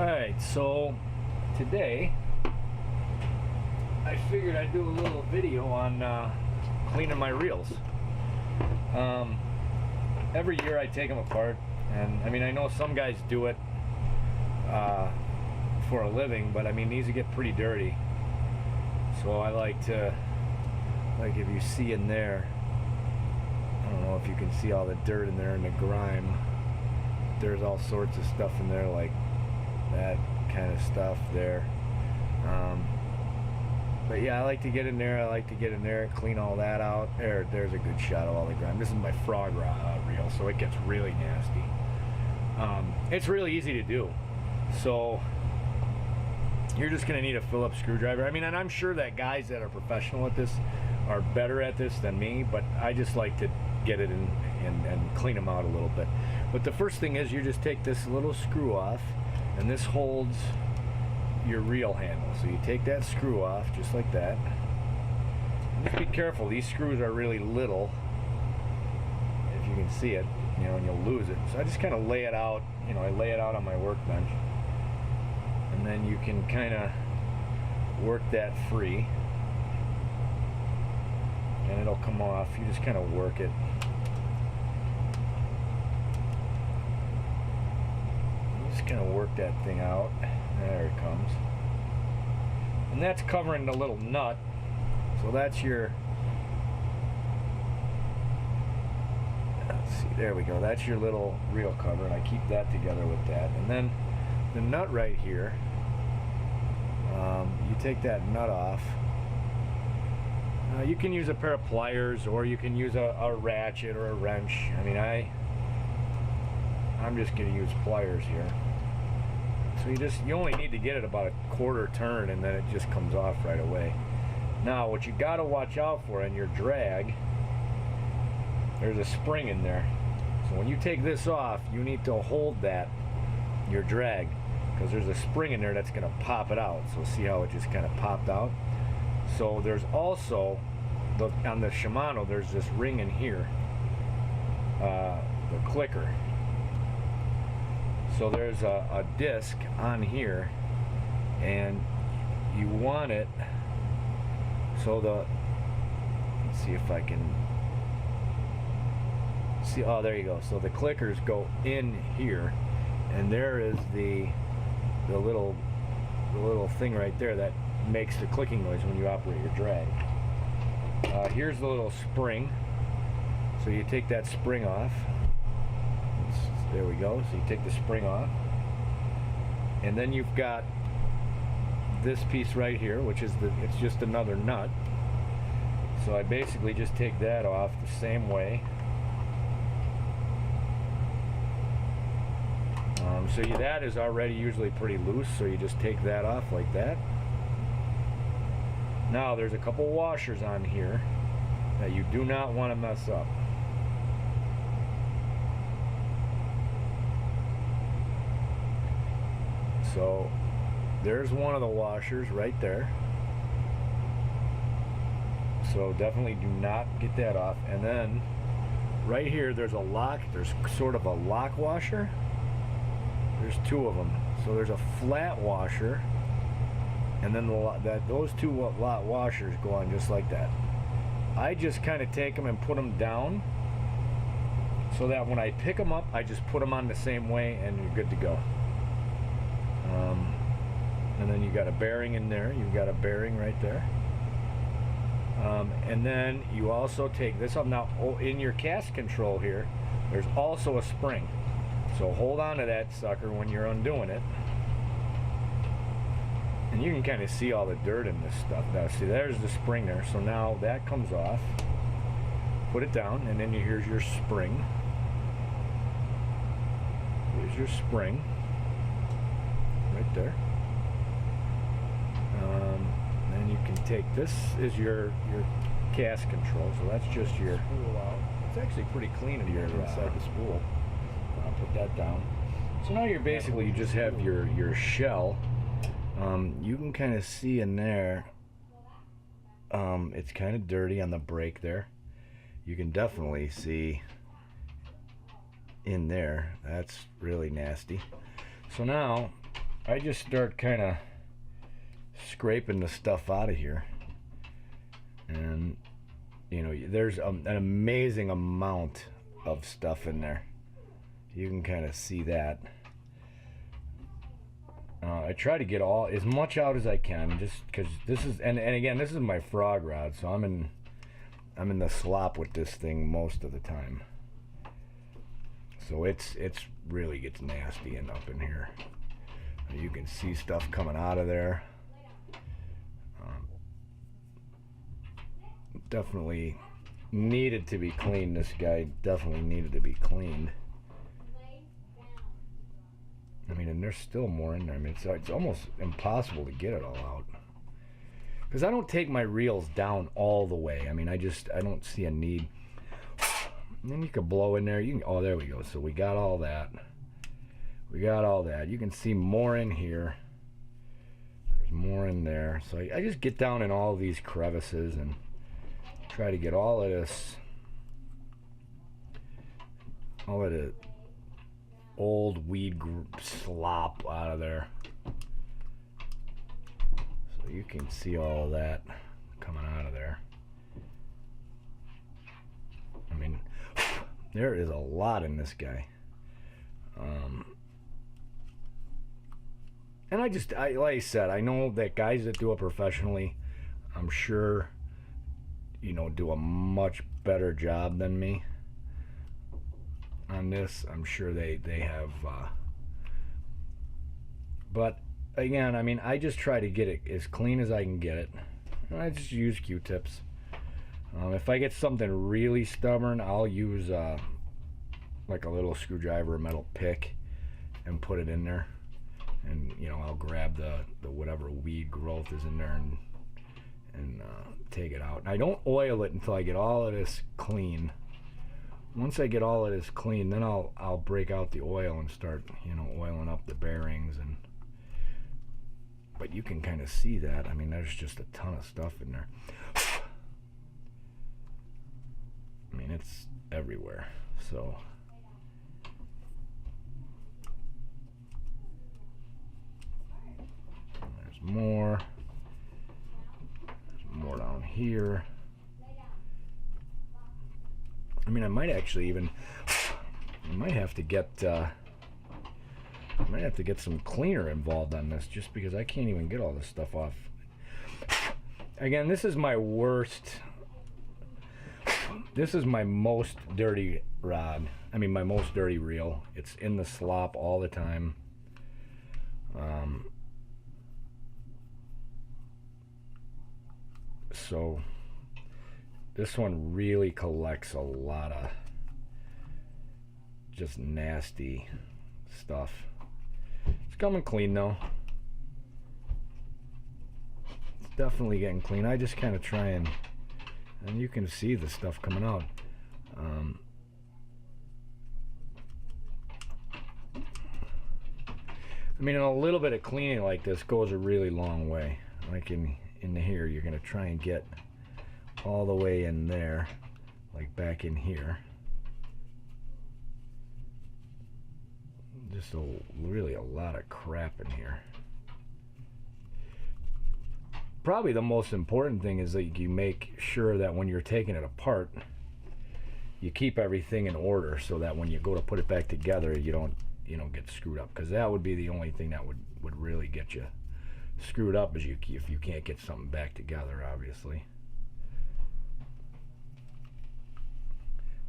Alright, so today I figured I'd do a little video on cleaning my reels. Every year I take them apart, and I mean, I know some guys do it for a living, but I mean, these get pretty dirty. So I like to, like if you see in there, I don't know if you can see all the dirt in there and the grime. There's all sorts of stuff in there, like that kind of stuff there. But yeah, I like to get in there, clean all that out. There's a good shot of all the grime. This is my frog reel, so it gets really nasty. It's really easy to do. So you're just gonna need a Phillips screwdriver. I mean, and I'm sure that guys that are professional at this are better at this than me, but I just like to get it in and clean them out a little bit. But the first thing is you just take this little screw off, and this holds your reel handle. So you take that screw off just like that. And just be careful, these screws are really little. If you can see it, you know, and you'll lose it. So I just kind of lay it out, you know, I lay it out on my workbench. And then you can kind of work that free. And it'll come off. You just kind of work it. Just kind of work that thing out. There it comes. And that's covering the little nut. So that's your, let's see, there we go. That's your little reel cover, and I keep that together with that. And then the nut right here, you take that nut off. You can use a pair of pliers, or you can use a ratchet or a wrench. I mean, I'm just going to use pliers here. So you only need to get it about a quarter turn, and then it just comes off right away. Now, what you got to watch out for in your drag, there's a spring in there. So when you take this off, you need to hold that, your drag, because there's a spring in there that's going to pop it out. So see how it just kind of popped out? So there's also, on the Shimano, there's this ring in here, the clicker. So there's a disc on here, and you want it so let's see if I can see. Oh, there you go. So the clickers go in here, and there is the little thing right there that makes the clicking noise when you operate your drag. Here's the little spring. So you take that spring off. There we go. So you take the spring off, and then you've got this piece right here, which is it's just another nut. So I basically just take that off the same way. So that is already usually pretty loose, so you just take that off like that. Now there's a couple washers on here that you do not want to mess up. So there's one of the washers right there. So definitely do not get that off. And then right here there's a lock, there's sort of a lock washer. There's two of them. So there's a flat washer, and then those two lot washers go on just like that. I just kind of take them and put them down, so that when I pick them up, I just put them on the same way, and you're good to go. And then you got a bearing in there. You've got a bearing right there. And then you also take this up. Now, in your cast control here, there's also a spring. So hold on to that sucker when you're undoing it. And you can kind of see all the dirt in this stuff. Now, see, there's the spring there. So now that comes off. Put it down, and then here's your spring. Here's your spring. Right there. Then you can take, this is your cast control. So that's just your spool out. It's actually pretty clean in here inside the spool. I'll put that down. So now you're basically, you just have your shell. You can kind of see in there, it's kind of dirty on the brake there. You can definitely see in there. That's really nasty. So now I just start kind of scraping the stuff out of here, and you know, there's an amazing amount of stuff in there. You can kind of see that. I try to get as much out as I can, just because this is, and again, this is my frog rod, so I'm in the slop with this thing most of the time. So it's really gets nasty and up in here. You can see stuff coming out of there. Definitely needed to be cleaned. This guy definitely needed to be cleaned. I mean, and there's still more in there. I mean, it's almost impossible to get it all out, because I don't take my reels down all the way. I mean, I don't see a need. And then you can blow in there. Oh, there we go. So we got all that. We got all that. You can see more in here. There's more in there. So I just get down in all these crevices and try to get all of this, all of the old weed slop out of there. So you can see all of that coming out of there. I mean, there is a lot in this guy. And like I said, I know that guys that do it professionally, I'm sure, you know, do a much better job than me on this. I'm sure they have, but again, I mean, I just try to get it as clean as I can get it. And I just use Q-tips. If I get something really stubborn, I'll use like a little screwdriver or metal pick and put it in there, and you know, I'll grab the whatever weed growth is in there and take it out. And I don't oil it until I get all of this clean. Once I get all of this clean, then I'll break out the oil and start, you know, oiling up the bearings. And but you can kind of see that. I mean, there's just a ton of stuff in there. I mean, it's everywhere. So there's more. There's more down here. I mean, I might actually even, I might have to get some cleaner involved on this, just because I can't even get all this stuff off. Again, this is my worst. This is my most dirty rod. I mean, my most dirty reel. It's in the slop all the time. So this one really collects a lot of just nasty stuff. It's coming clean though. It's definitely getting clean. I just kind of try and you can see the stuff coming out. I mean, a little bit of cleaning like this goes a really long way. Like in here, you're gonna try and get all the way in there, like back in here. Just really a lot of crap in here. Probably the most important thing is that you make sure that when you're taking it apart, you keep everything in order, so that when you go to put it back together, you don't get screwed up, because that would be the only thing that would really get you screwed up, is if you can't get something back together, obviously.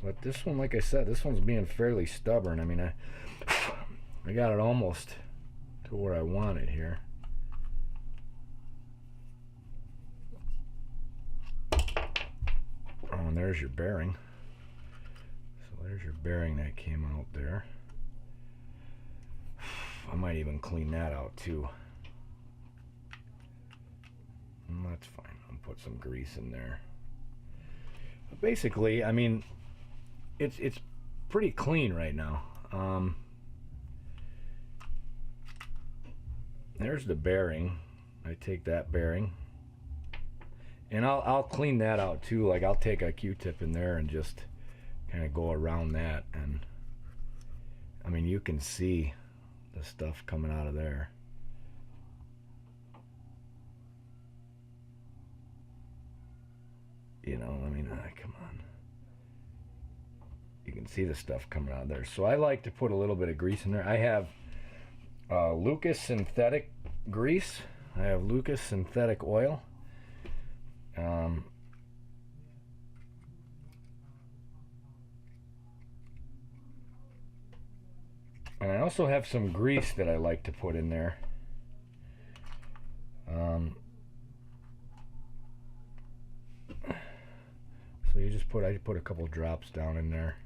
But this one, like I said, this one's being fairly stubborn. I mean, I got it almost to where I want it here. Oh, and there's your bearing. So there's your bearing that came out there. I might even clean that out too. That's fine. I'll put some grease in there. But basically, I mean, it's pretty clean right now. There's the bearing. I take that bearing, and I'll clean that out too. Like, I'll take a Q-tip in there and just kind of go around that, and I mean, you can see the stuff coming out of there. you know, I mean, come on. You can see the stuff coming out of there. So I like to put a little bit of grease in there. I have Lucas synthetic grease. I have Lucas synthetic oil. And I also have some grease that I like to put in there. So you just I put a couple drops down in there.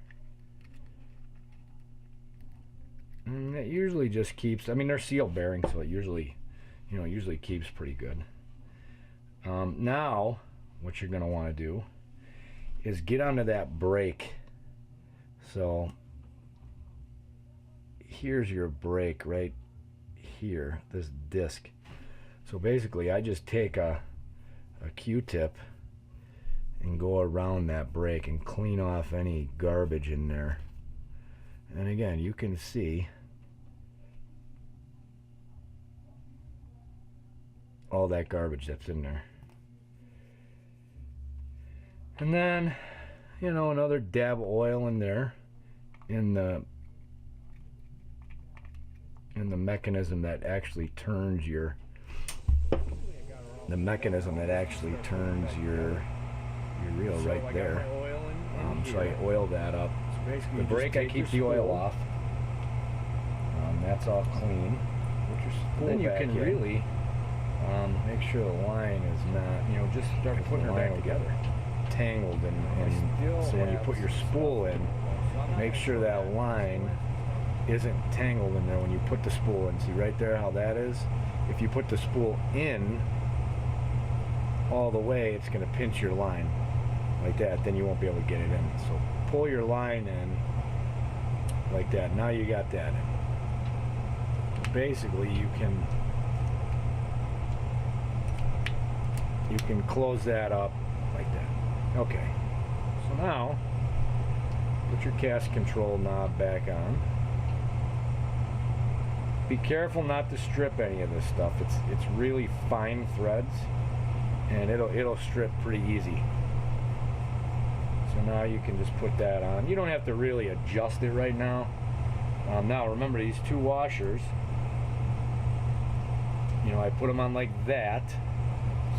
And it usually just keeps, I mean, they're seal bearing, so it usually, you know, usually keeps pretty good. Now, what you're going to want to do is get onto that brake. So here's your brake right here, this disc. So basically, I just take a Q-tip and go around that brake and clean off any garbage in there. And again, you can see all that garbage that's in there. And then, you know, another dab of oil in there in the mechanism that actually turns your reel right there. So I oil that up. The brake, I keep the oil off. That's all clean. Then you can really make sure the line is not, you know, just start putting the line together, tangled, and so when you put your spool in, make sure that line isn't tangled in there when you put the spool in. See right there how that is? If you put the spool in all the way, it's going to pinch your line like that, then you won't be able to get it in. So pull your line in like that. Now you got that in. Basically, you can close that up like that. Okay. So now put your cast control knob back on. Be careful not to strip any of this stuff. It's really fine threads, and it'll strip pretty easy. So now you can just put that on. You don't have to really adjust it right now. Now remember, these two washers, you know, I put them on like that,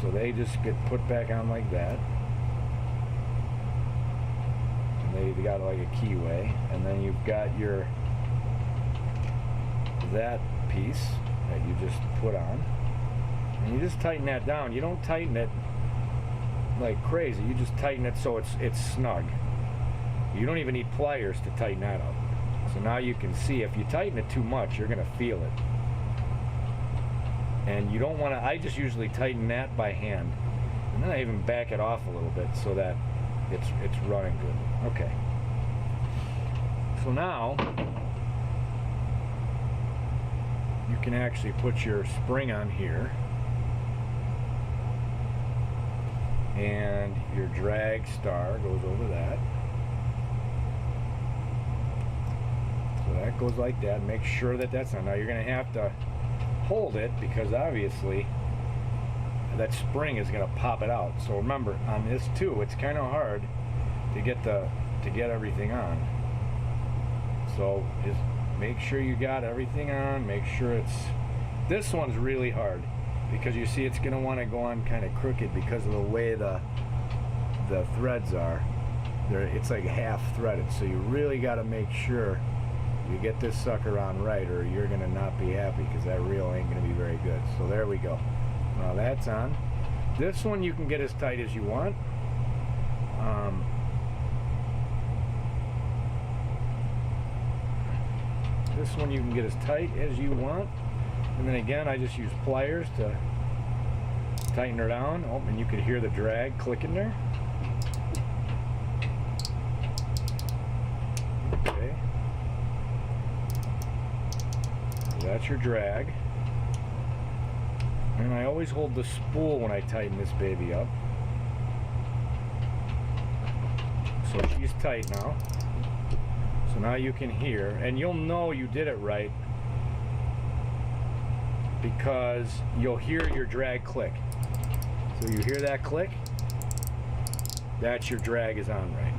so they just get put back on like that. And they got like a keyway, and then you've got that piece that you just put on, and you just tighten that down. You don't tighten it like crazy, you just tighten it so it's snug. You don't even need pliers to tighten that up. So now you can see if you tighten it too much, you're gonna feel it, and you don't want to. I just usually tighten that by hand, and then I even back it off a little bit so that it's running good. Okay, so now you can actually put your spring on here, and your drag star goes over that. So that goes like that. Make sure that that's on. Now you're going to have to hold it because obviously that spring is going to pop it out. So remember, on this too, it's kind of hard to get everything on. So just make sure you got everything on. Make sure this one's really hard, because you see it's going to want to go on kind of crooked because of the way the threads are. It's like half threaded, so you really got to make sure you get this sucker on right, or you're going to not be happy, because that reel ain't going to be very good. So there we go. Now that's on. This one you can get as tight as you want. This one you can get as tight as you want. And then again, I just use pliers to tighten her down. Oh, and you can hear the drag clicking there. Okay. So that's your drag. And I always hold the spool when I tighten this baby up. So she's tight now. So now you can hear, and you'll know you did it right because you'll hear your drag click. So you hear that click? That's your drag is on right.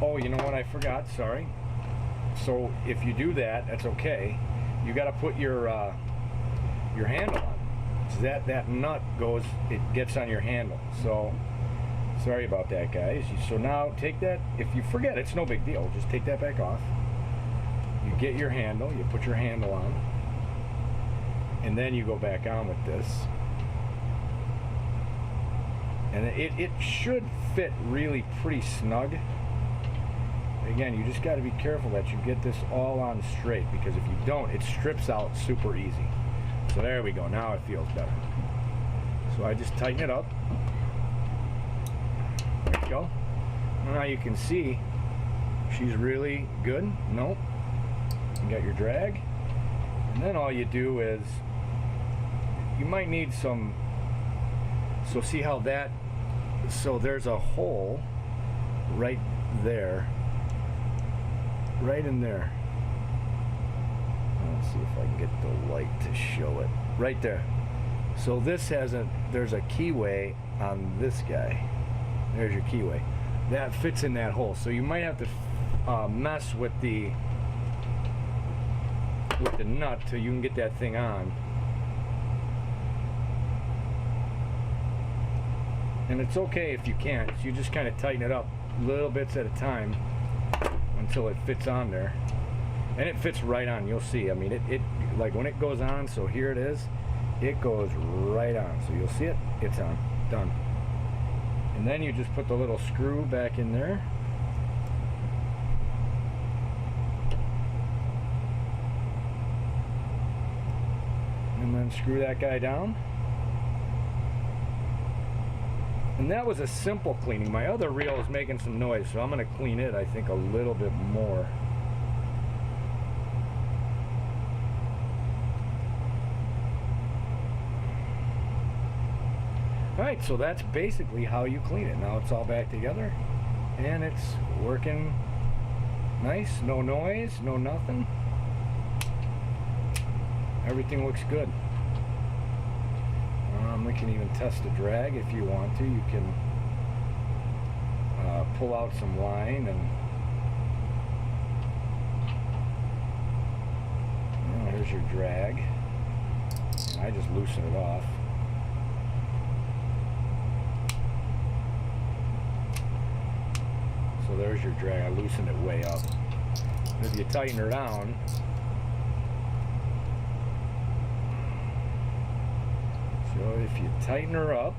Oh, you know what I forgot? Sorry. So if you do that, that's okay. You got to put your handle on. So that nut goes, it gets on your handle. So sorry about that, guys. So now take that. If you forget, it's no big deal. Just take that back off. You get your handle. You put your handle on, and then you go back on with this. And it should fit really pretty snug. Again, you just got to be careful that you get this all on straight, because if you don't, it strips out super easy. So there we go. Now it feels better. So I just tighten it up. There you go. Now you can see she's really good. Nope. You got your drag. And then all you do is, you might need some, so see how that, so there's a hole right there. Right in there. Let's see if I can get the light to show it. Right there. So this there's a keyway on this guy. There's your keyway. That fits in that hole. So you might have to mess with the nut till you can get that thing on. And it's okay if you can't. You just kind of tighten it up little bits at a time until it fits on there, and it fits right on. You'll see. I mean, it like when it goes on. So here it is. It goes right on. So you'll see it. It's on. Done. And then you just put the little screw back in there. And then screw that guy down. And that was a simple cleaning. My other reel is making some noise, so I'm going to clean it, I think, a little bit more. Alright, so that's basically how you clean it. Now it's all back together, and it's working nice. No noise, no nothing. Everything looks good. We can even test the drag if you want to. You can pull out some line, and here's your drag. And I just loosen it off. So there's your drag. I loosened it way up. And if you tighten her down, so if you tighten her up,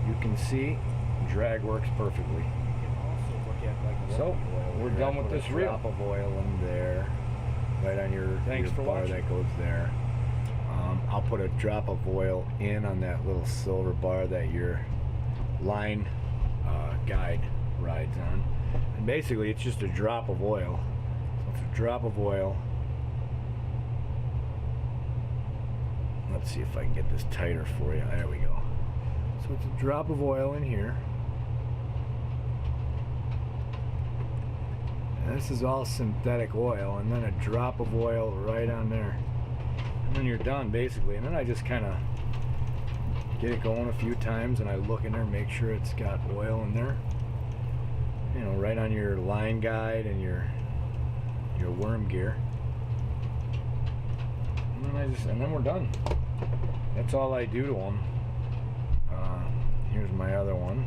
you can see drag works perfectly. You can also look at like so we're done with this reel. Drop of oil in there, right on your bar that goes there. I'll put a drop of oil in on that little silver bar that your line guide rides on, and basically it's just a drop of oil. So it's a drop of oil. Let's see if I can get this tighter for you. There we go. So it's a drop of oil in here. And this is all synthetic oil, and then a drop of oil right on there. And then you're done, basically. And then I just kind of get it going a few times, and I look in there and make sure it's got oil in there. You know, right on your line guide and your worm gear. And then we're done. That's all I do to them. Here's my other one.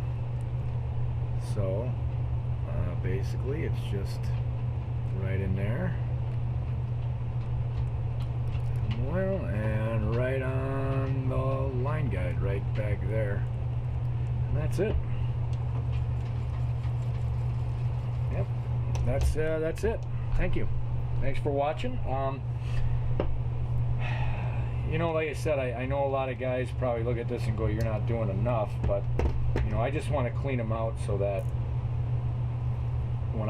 So basically it's just right in there. Oil, and right on the line guide right back there. And that's it. Yep. That's it. Thank you. Thanks for watching. You know, like I said, I know a lot of guys probably look at this and go, you're not doing enough, but, you know, I just want to clean them out so that when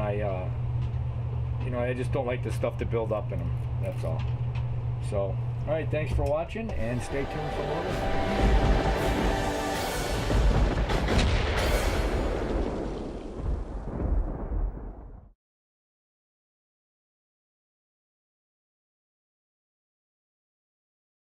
you know, I just don't like the stuff to build up in them, that's all. So, alright, thanks for watching, and stay tuned for more.